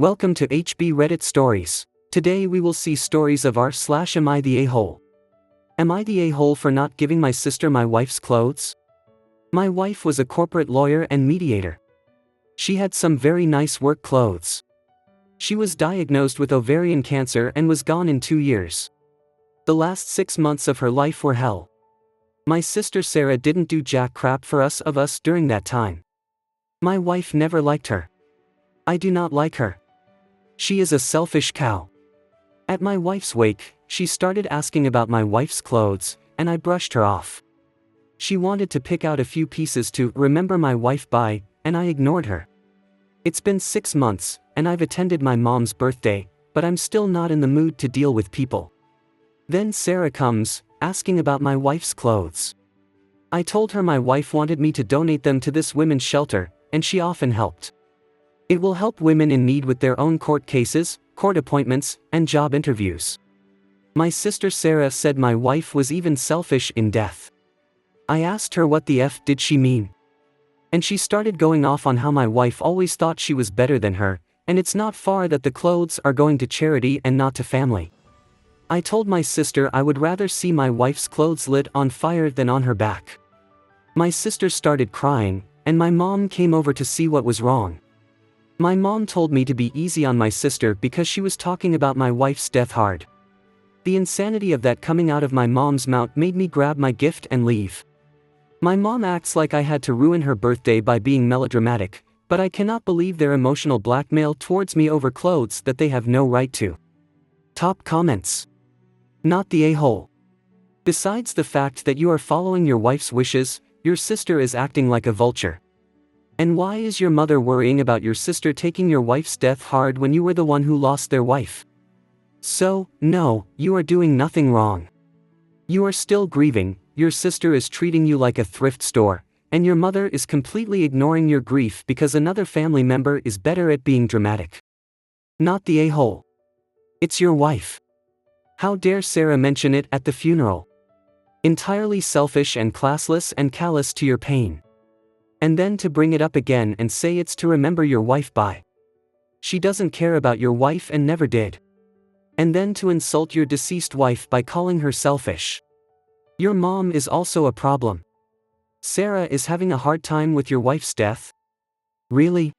Welcome to HB Reddit Stories. Today we will see stories of r/am I the a-hole. Am I the a-hole for not giving my sister my wife's clothes? My wife was a corporate lawyer and mediator. She had some very nice work clothes. She was diagnosed with ovarian cancer and was gone in 2 years. The last 6 months of her life were hell. My sister Sarah didn't do jack crap for us during that time. My wife never liked her. I do not like her. She is a selfish cow. At my wife's wake, she started asking about my wife's clothes, and I brushed her off. She wanted to pick out a few pieces to remember my wife by, and I ignored her. It's been 6 months, and I've attended my mom's birthday, but I'm still not in the mood to deal with people. Then Sarah comes, asking about my wife's clothes. I told her my wife wanted me to donate them to this women's shelter, and she often helped. It will help women in need with their own court cases, court appointments, and job interviews. My sister Sarah said my wife was even selfish in death. I asked her what the F did she mean? And she started going off on how my wife always thought she was better than her, and it's not far that the clothes are going to charity and not to family. I told my sister I would rather see my wife's clothes lit on fire than on her back. My sister started crying, and my mom came over to see what was wrong. My mom told me to be easy on my sister because she was talking about my wife's death hard. The insanity of that coming out of my mom's mouth made me grab my gift and leave. My mom acts like I had to ruin her birthday by being melodramatic, but I cannot believe their emotional blackmail towards me over clothes that they have no right to. Top comments. Not the a-hole. Besides the fact that you are following your wife's wishes, your sister is acting like a vulture. And why is your mother worrying about your sister taking your wife's death hard when you were the one who lost their wife? So, no, you are doing nothing wrong. You are still grieving, your sister is treating you like a thrift store, and your mother is completely ignoring your grief because another family member is better at being dramatic. Not the a-hole. It's your wife. How dare Sarah mention it at the funeral? Entirely selfish and classless and callous to your pain. And then to bring it up again and say it's to remember your wife by. She doesn't care about your wife and never did. And then to insult your deceased wife by calling her selfish. Your mom is also a problem. Sarah is having a hard time with your wife's death? Really?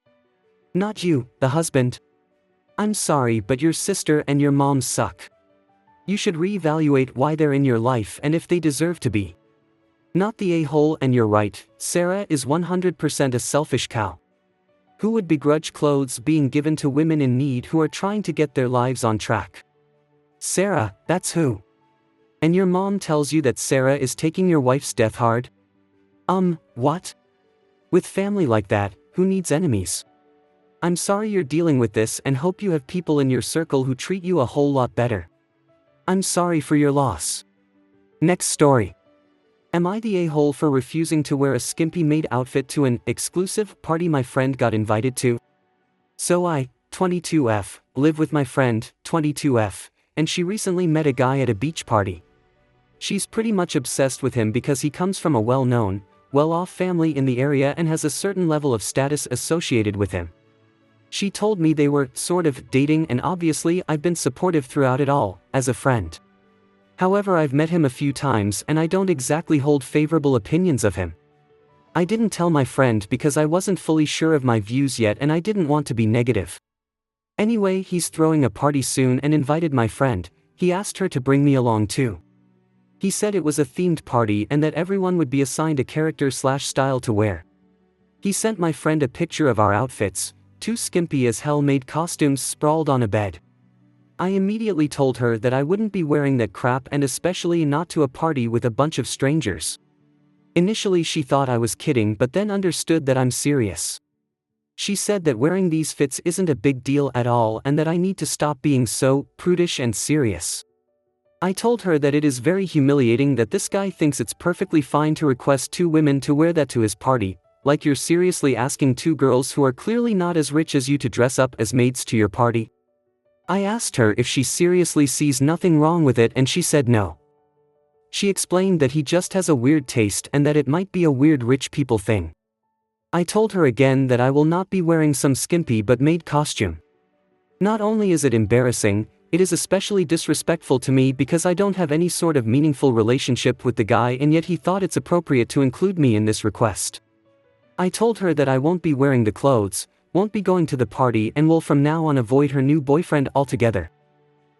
Not you, the husband. I'm sorry, but your sister and your mom suck. You should reevaluate why they're in your life and if they deserve to be. Not the a-hole, and you're right, Sarah is 100% a selfish cow. Who would begrudge clothes being given to women in need who are trying to get their lives on track? Sarah, that's who. And your mom tells you that Sarah is taking your wife's death hard? What? With family like that, who needs enemies? I'm sorry you're dealing with this and hope you have people in your circle who treat you a whole lot better. I'm sorry for your loss. Next story. Am I the a-hole for refusing to wear a skimpy maid outfit to an exclusive party my friend got invited to? So I, 22F, live with my friend, 22F, and she recently met a guy at a beach party. She's pretty much obsessed with him because he comes from a well-known, well-off family in the area and has a certain level of status associated with him. She told me they were, sort of, dating, and obviously I've been supportive throughout it all, as a friend. However, I've met him a few times and I don't exactly hold favorable opinions of him. I didn't tell my friend because I wasn't fully sure of my views yet and I didn't want to be negative. Anyway, he's throwing a party soon and invited my friend. He asked her to bring me along too. He said it was a themed party and that everyone would be assigned a character/style to wear. He sent my friend a picture of our outfits, 2 skimpy as hell made costumes sprawled on a bed. I immediately told her that I wouldn't be wearing that crap and especially not to a party with a bunch of strangers. Initially she thought I was kidding but then understood that I'm serious. She said that wearing these fits isn't a big deal at all and that I need to stop being so prudish and serious. I told her that it is very humiliating that this guy thinks it's perfectly fine to request 2 women to wear that to his party, like you're seriously asking 2 girls who are clearly not as rich as you to dress up as maids to your party? I asked her if she seriously sees nothing wrong with it and she said no. She explained that he just has a weird taste and that it might be a weird rich people thing. I told her again that I will not be wearing some skimpy but maid costume. Not only is it embarrassing, it is especially disrespectful to me because I don't have any sort of meaningful relationship with the guy, and yet he thought it's appropriate to include me in this request. I told her that I won't be wearing the clothes, won't be going to the party, and will from now on avoid her new boyfriend altogether.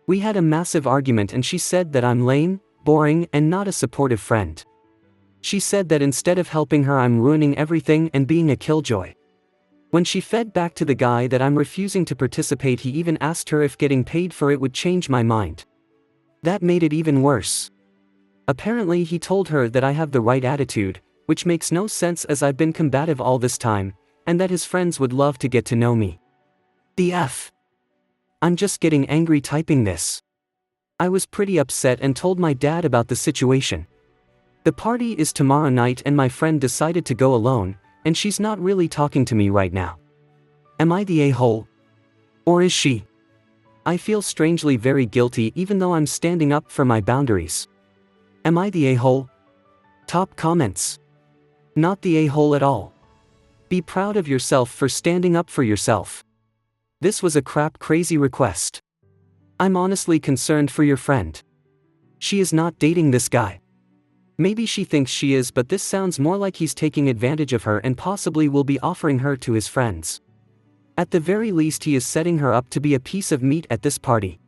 We had a massive argument and she said that I'm lame, boring, and not a supportive friend. She said that instead of helping her I'm ruining everything and being a killjoy. When she fed back to the guy that I'm refusing to participate, he even asked her if getting paid for it would change my mind. That made it even worse. Apparently he told her that I have the right attitude, which makes no sense as I've been combative all this time, and that his friends would love to get to know me. The F. I'm just getting angry typing this. I was pretty upset and told my dad about the situation. The party is tomorrow night and my friend decided to go alone, and she's not really talking to me right now. Am I the a-hole? Or is she? I feel strangely very guilty even though I'm standing up for my boundaries. Am I the a-hole? Top comments. Not the a-hole at all. Be proud of yourself for standing up for yourself. This was a crazy request. I'm honestly concerned for your friend. She is not dating this guy. Maybe she thinks she is, but this sounds more like he's taking advantage of her and possibly will be offering her to his friends. At the very least he is setting her up to be a piece of meat at this party.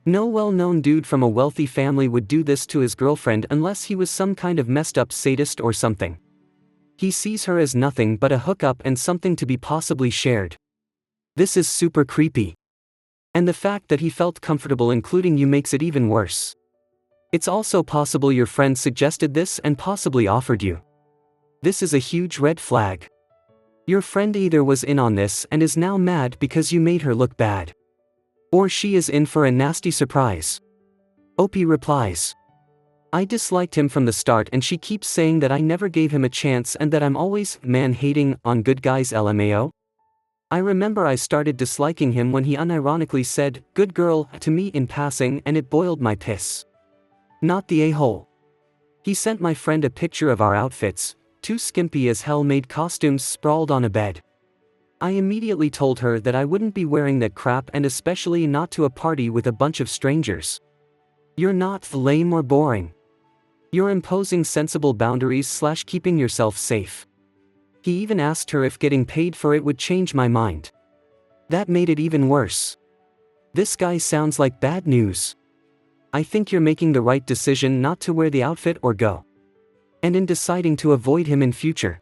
No well-known dude from a wealthy family would do this to his girlfriend unless he was some kind of messed up sadist or something. He sees her as nothing but a hookup and something to be possibly shared. This is super creepy. And the fact that he felt comfortable including you makes it even worse. It's also possible your friend suggested this and possibly offered you. This is a huge red flag. Your friend either was in on this and is now mad because you made her look bad. Or she is in for a nasty surprise. OP replies. I disliked him from the start and she keeps saying that I never gave him a chance and that I'm always man-hating on good guys LMAO. I remember I started disliking him when he unironically said, good girl, to me in passing, and it boiled my piss. Not the a-hole. He sent my friend a picture of our outfits, two skimpy as hell made costumes sprawled on a bed. I immediately told her that I wouldn't be wearing that crap and especially not to a party with a bunch of strangers. You're not lame or boring. You're imposing sensible boundaries / keeping yourself safe. He even asked her if getting paid for it would change my mind. That made it even worse. This guy sounds like bad news. I think you're making the right decision not to wear the outfit or go. And in deciding to avoid him in future.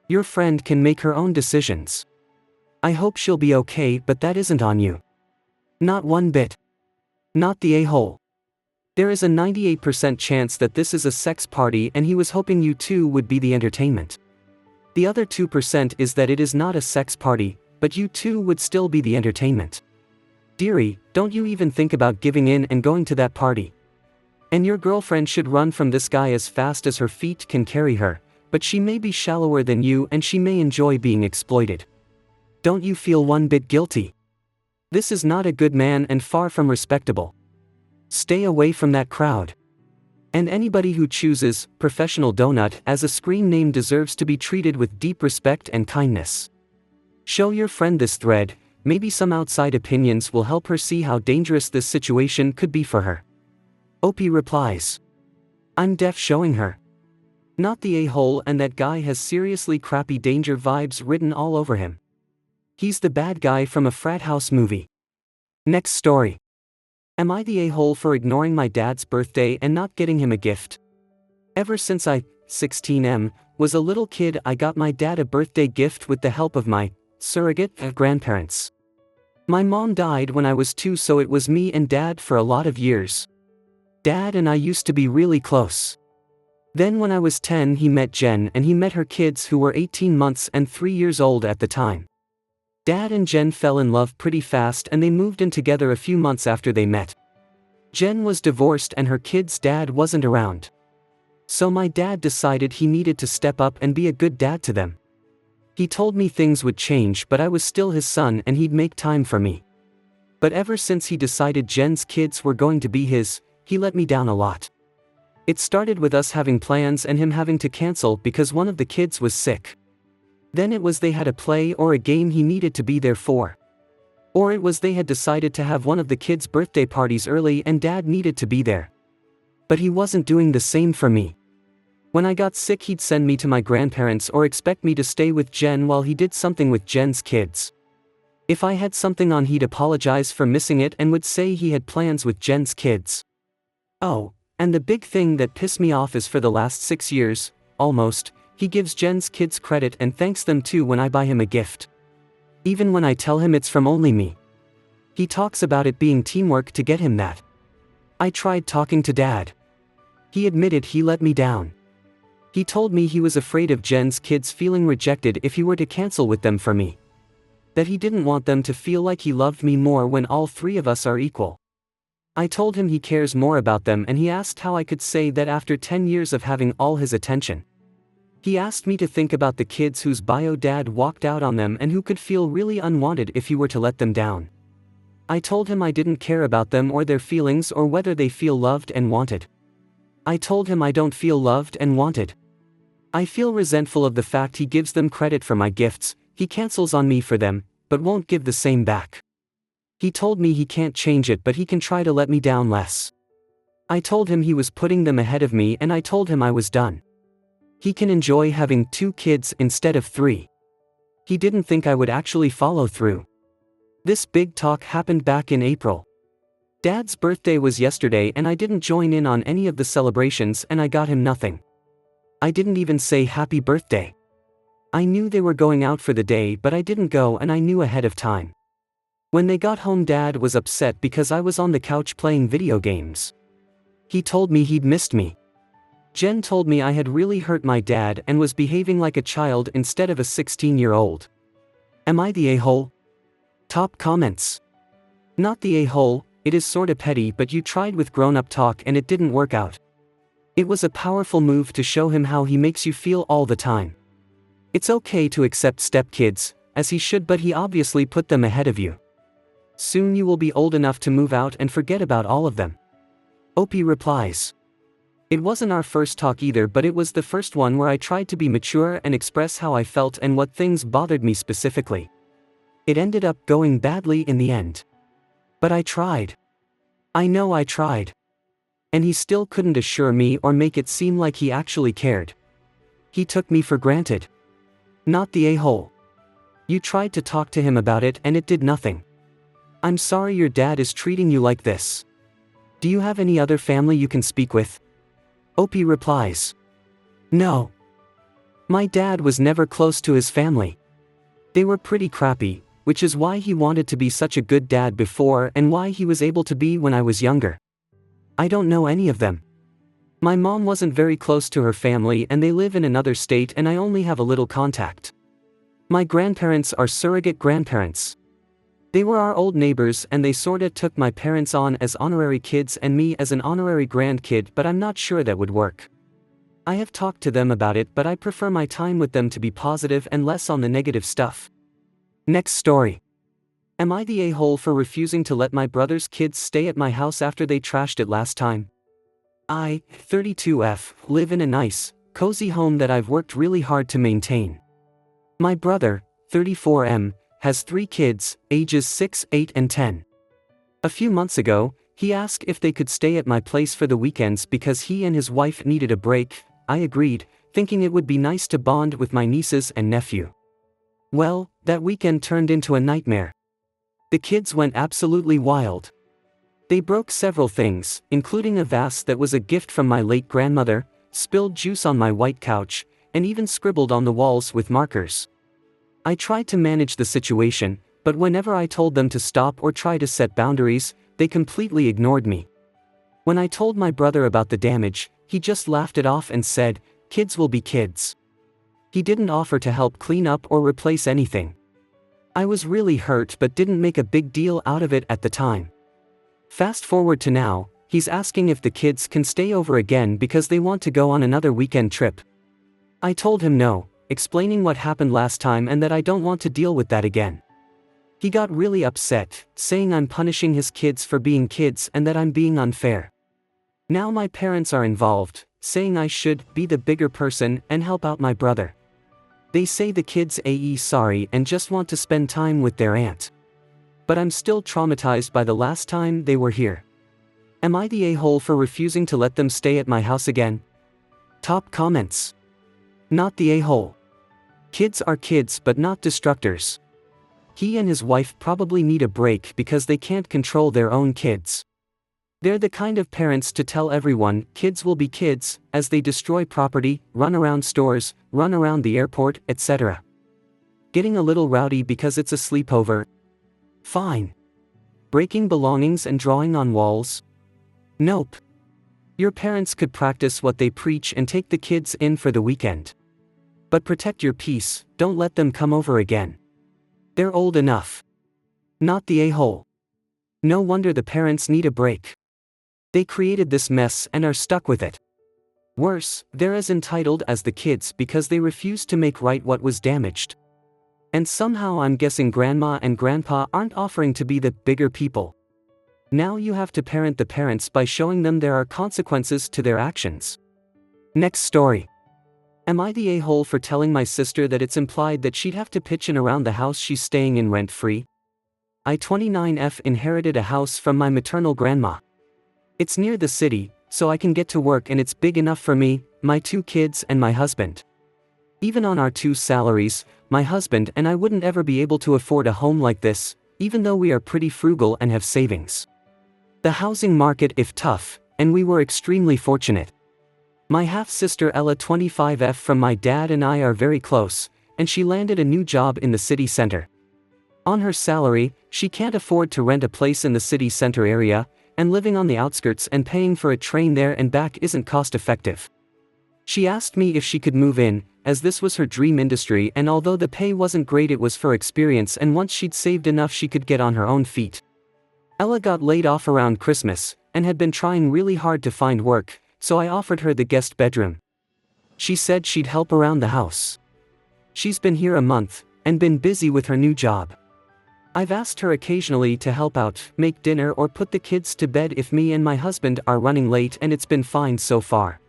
Your friend can make her own decisions. I hope she'll be okay, but that isn't on you. Not one bit. Not the a-hole. There is a 98% chance that this is a sex party and he was hoping you two would be the entertainment. The other 2% is that it is not a sex party, but you two would still be the entertainment. Dearie, don't you even think about giving in and going to that party. And your girlfriend should run from this guy as fast as her feet can carry her, but she may be shallower than you and she may enjoy being exploited. Don't you feel one bit guilty? This is not a good man and far from respectable. Stay away from that crowd. And anybody who chooses Professional Donut as a screen name deserves to be treated with deep respect and kindness. Show your friend this thread, maybe some outside opinions will help her see how dangerous this situation could be for her. OP replies. I'm deaf showing her. Not the a-hole, and that guy has seriously crappy danger vibes written all over him. He's the bad guy from a frat house movie. Next story. Am I the a-hole for ignoring my dad's birthday and not getting him a gift? Ever since I, 16M, was a little kid, I got my dad a birthday gift with the help of my surrogate grandparents. My mom died when I was 2, so it was me and dad for a lot of years. Dad and I used to be really close. Then when I was 10 he met Jen and he met her kids who were 18 months and 3 years old at the time. Dad and Jen fell in love pretty fast and they moved in together a few months after they met. Jen was divorced and her kids' dad wasn't around. So my dad decided he needed to step up and be a good dad to them. He told me things would change, but I was still his son and he'd make time for me. But ever since he decided Jen's kids were going to be his, he let me down a lot. It started with us having plans and him having to cancel because one of the kids was sick. Then it was they had a play or a game he needed to be there for. Or it was they had decided to have one of the kids' birthday parties early and Dad needed to be there. But he wasn't doing the same for me. When I got sick, he'd send me to my grandparents or expect me to stay with Jen while he did something with Jen's kids. If I had something on, he'd apologize for missing it and would say he had plans with Jen's kids. Oh, and the big thing that pissed me off is for the last 6 years, almost, he gives Jen's kids credit and thanks them too when I buy him a gift. Even when I tell him it's from only me. He talks about it being teamwork to get him that. I tried talking to Dad. He admitted he let me down. He told me he was afraid of Jen's kids feeling rejected if he were to cancel with them for me. That he didn't want them to feel like he loved me more when all 3 of us are equal. I told him he cares more about them, and he asked how I could say that after 10 years of having all his attention. He asked me to think about the kids whose bio dad walked out on them and who could feel really unwanted if he were to let them down. I told him I didn't care about them or their feelings or whether they feel loved and wanted. I told him I don't feel loved and wanted. I feel resentful of the fact he gives them credit for my gifts, he cancels on me for them, but won't give the same back. He told me he can't change it, but he can try to let me down less. I told him he was putting them ahead of me, and I told him I was done. He can enjoy having 2 kids instead of 3. He didn't think I would actually follow through. This big talk happened back in April. Dad's birthday was yesterday and I didn't join in on any of the celebrations and I got him nothing. I didn't even say happy birthday. I knew they were going out for the day, but I didn't go, and I knew ahead of time. When they got home, Dad was upset because I was on the couch playing video games. He told me he'd missed me. Jen told me I had really hurt my dad and was behaving like a child instead of a 16-year-old. Am I the a-hole? Top comments. Not the a-hole, it is sorta petty, but you tried with grown-up talk and it didn't work out. It was a powerful move to show him how he makes you feel all the time. It's okay to accept stepkids, as he should, but he obviously put them ahead of you. Soon you will be old enough to move out and forget about all of them. Opie replies. It wasn't our first talk either, but it was the first one where I tried to be mature and express how I felt and what things bothered me specifically. It ended up going badly in the end. But I tried. I know I tried. And he still couldn't assure me or make it seem like he actually cared. He took me for granted. Not the a-hole. You tried to talk to him about it and it did nothing. I'm sorry your dad is treating you like this. Do you have any other family you can speak with? Opie replies. No. My dad was never close to his family. They were pretty crappy, which is why he wanted to be such a good dad before and why he was able to be when I was younger. I don't know any of them. My mom wasn't very close to her family and they live in another state and I only have a little contact. My grandparents are surrogate grandparents. They were our old neighbors and they sorta took my parents on as honorary kids and me as an honorary grandkid, but I'm not sure that would work. I have talked to them about it, but I prefer my time with them to be positive and less on the negative stuff. Next story. Am I the a-hole for refusing to let my brother's kids stay at my house after they trashed it last time? I, 32F, live in a nice, cozy home that I've worked really hard to maintain. My brother, 34M, has 3 kids, ages 6, 8 and 10. A few months ago, he asked if they could stay at my place for the weekends because he and his wife needed a break. I agreed, thinking it would be nice to bond with my nieces and nephew. Well, that weekend turned into a nightmare. The kids went absolutely wild. They broke several things, including a vase that was a gift from my late grandmother, spilled juice on my white couch, and even scribbled on the walls with markers. I tried to manage the situation, but whenever I told them to stop or try to set boundaries, they completely ignored me. When I told my brother about the damage, he just laughed it off and said, "Kids will be kids." He didn't offer to help clean up or replace anything. I was really hurt but didn't make a big deal out of it at the time. Fast forward to now, he's asking if the kids can stay over again because they want to go on another weekend trip. I told him no, explaining what happened last time and that I don't want to deal with that again. He got really upset, saying I'm punishing his kids for being kids and that I'm being unfair. Now my parents are involved, saying I should be the bigger person and help out my brother. They say the kids are sorry and just want to spend time with their aunt. but I'm still traumatized by the last time they were here. Am I the a-hole for refusing to let them stay at my house again? Top comments. Not the a-hole. Kids are kids but not destructors. He and his wife probably need a break because they can't control their own kids. They're the kind of parents to tell everyone kids will be kids, as they destroy property, run around stores, run around the airport, etc. Getting a little rowdy because it's a sleepover? Fine. Breaking belongings and drawing on walls? Nope. Your parents could practice what they preach and take the kids in for the weekend. But protect your peace, don't let them come over again. They're old enough. Not the a-hole. No wonder the parents need a break. They created this mess and are stuck with it. Worse, they're as entitled as the kids because they refuse to make right what was damaged. And somehow I'm guessing grandma and grandpa aren't offering to be the bigger people. Now you have to parent the parents by showing them there are consequences to their actions. Next story. Am I the a-hole for telling my sister that it's implied that she'd have to pitch in around the house she's staying in rent-free? I 29F inherited a house from my maternal grandma. It's near the city, so I can get to work and it's big enough for me, my 2 kids and my husband. Even on our 2 salaries, my husband and I wouldn't ever be able to afford a home like this, even though we are pretty frugal and have savings. The housing market is tough, and we were extremely fortunate. My half-sister Ella 25F from my dad and I are very close, and she landed a new job in the city center. On her salary, she can't afford to rent a place in the city center area, and living on the outskirts and paying for a train there and back isn't cost-effective. She asked me if she could move in, as this was her dream industry, and although the pay wasn't great it was for experience, and once she'd saved enough she could get on her own feet. Ella got laid off around Christmas, and had been trying really hard to find work, so I offered her the guest bedroom. She said she'd help around the house. She's been here a month, and been busy with her new job. I've asked her occasionally to help out, make dinner or put the kids to bed if me and my husband are running late, and it's been fine so far.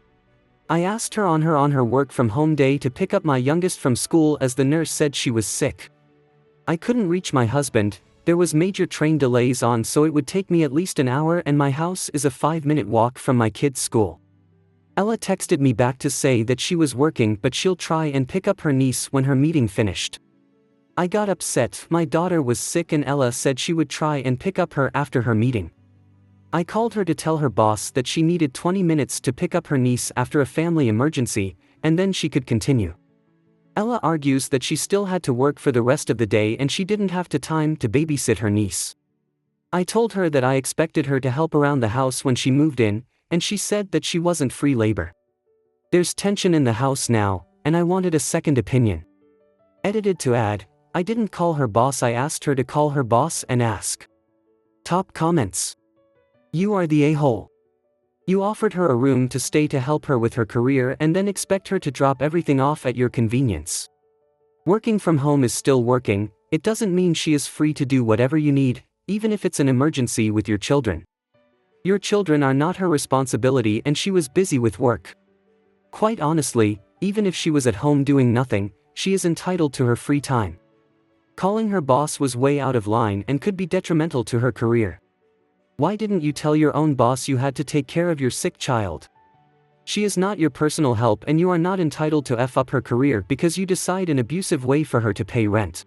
I asked her on her work from home day to pick up my youngest from school as the nurse said she was sick. I couldn't reach my husband, there was major train delays on, so it would take me at least an hour, and my house is a 5-minute walk from my kids' school. Ella texted me back to say that she was working but she'll try and pick up her niece when her meeting finished. I got upset, my daughter was sick and Ella said she would try and pick up her after her meeting. I called her to tell her boss that she needed 20 minutes to pick up her niece after a family emergency, and then she could continue. Ella argues that she still had to work for the rest of the day and she didn't have the time to babysit her niece. I told her that I expected her to help around the house when she moved in, and she said that she wasn't free labor. There's tension in the house now, and I wanted a second opinion. Edited to add, I didn't call her boss, I asked her to call her boss and ask. Top comments. You are the a-hole. You offered her a room to stay to help her with her career and then expect her to drop everything off at your convenience. Working from home is still working, it doesn't mean she is free to do whatever you need, even if it's an emergency with your children. Your children are not her responsibility and she was busy with work. Quite honestly, even if she was at home doing nothing, she is entitled to her free time. Calling her boss was way out of line and could be detrimental to her career. Why didn't you tell your own boss you had to take care of your sick child? She is not your personal help and you are not entitled to F up her career because you decide an abusive way for her to pay rent.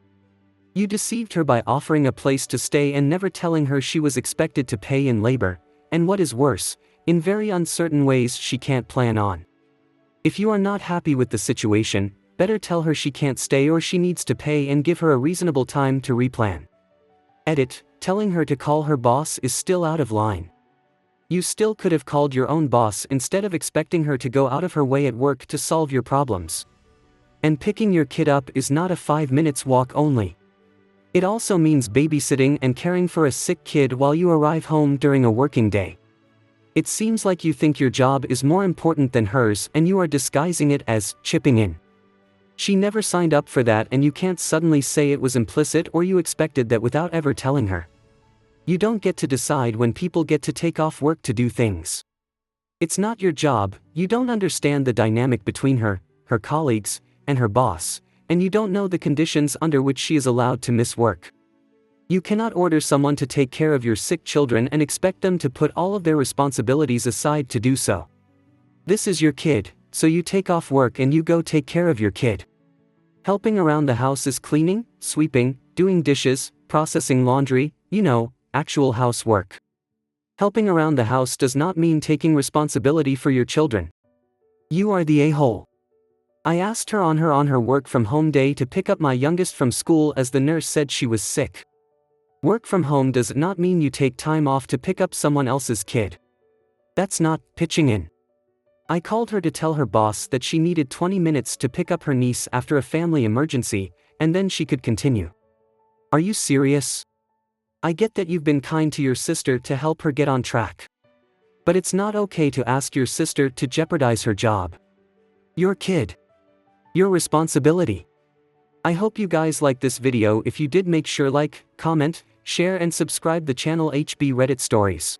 You deceived her by offering a place to stay and never telling her she was expected to pay in labor, and what is worse, in very uncertain ways she can't plan on. If you are not happy with the situation, better tell her she can't stay or she needs to pay and give her a reasonable time to replan. Edit, telling her to call her boss is still out of line. You still could have called your own boss instead of expecting her to go out of her way at work to solve your problems. And picking your kid up is not a 5 minutes walk only. It also means babysitting and caring for a sick kid while you arrive home during a working day. It seems like you think your job is more important than hers and you are disguising it as chipping in. She never signed up for that and you can't suddenly say it was implicit or you expected that without ever telling her. You don't get to decide when people get to take off work to do things. It's not your job, you don't understand the dynamic between her, her colleagues, and her boss, and you don't know the conditions under which she is allowed to miss work. You cannot order someone to take care of your sick children and expect them to put all of their responsibilities aside to do so. This is your kid, so you take off work and you go take care of your kid. Helping around the house is cleaning, sweeping, doing dishes, processing laundry, actual housework. Helping around the house does not mean taking responsibility for your children. You are the a-hole. I asked her on her work from home day to pick up my youngest from school as the nurse said she was sick. Work from home does not mean you take time off to pick up someone else's kid. That's not pitching in. I called her to tell her boss that she needed 20 minutes to pick up her niece after a family emergency, and then she could continue. Are you serious? I get that you've been kind to your sister to help her get on track. But it's not okay to ask your sister to jeopardize her job. Your kid. Your responsibility. I hope you guys like this video. If you did, make sure like, comment, share and subscribe the channel HB Reddit Stories.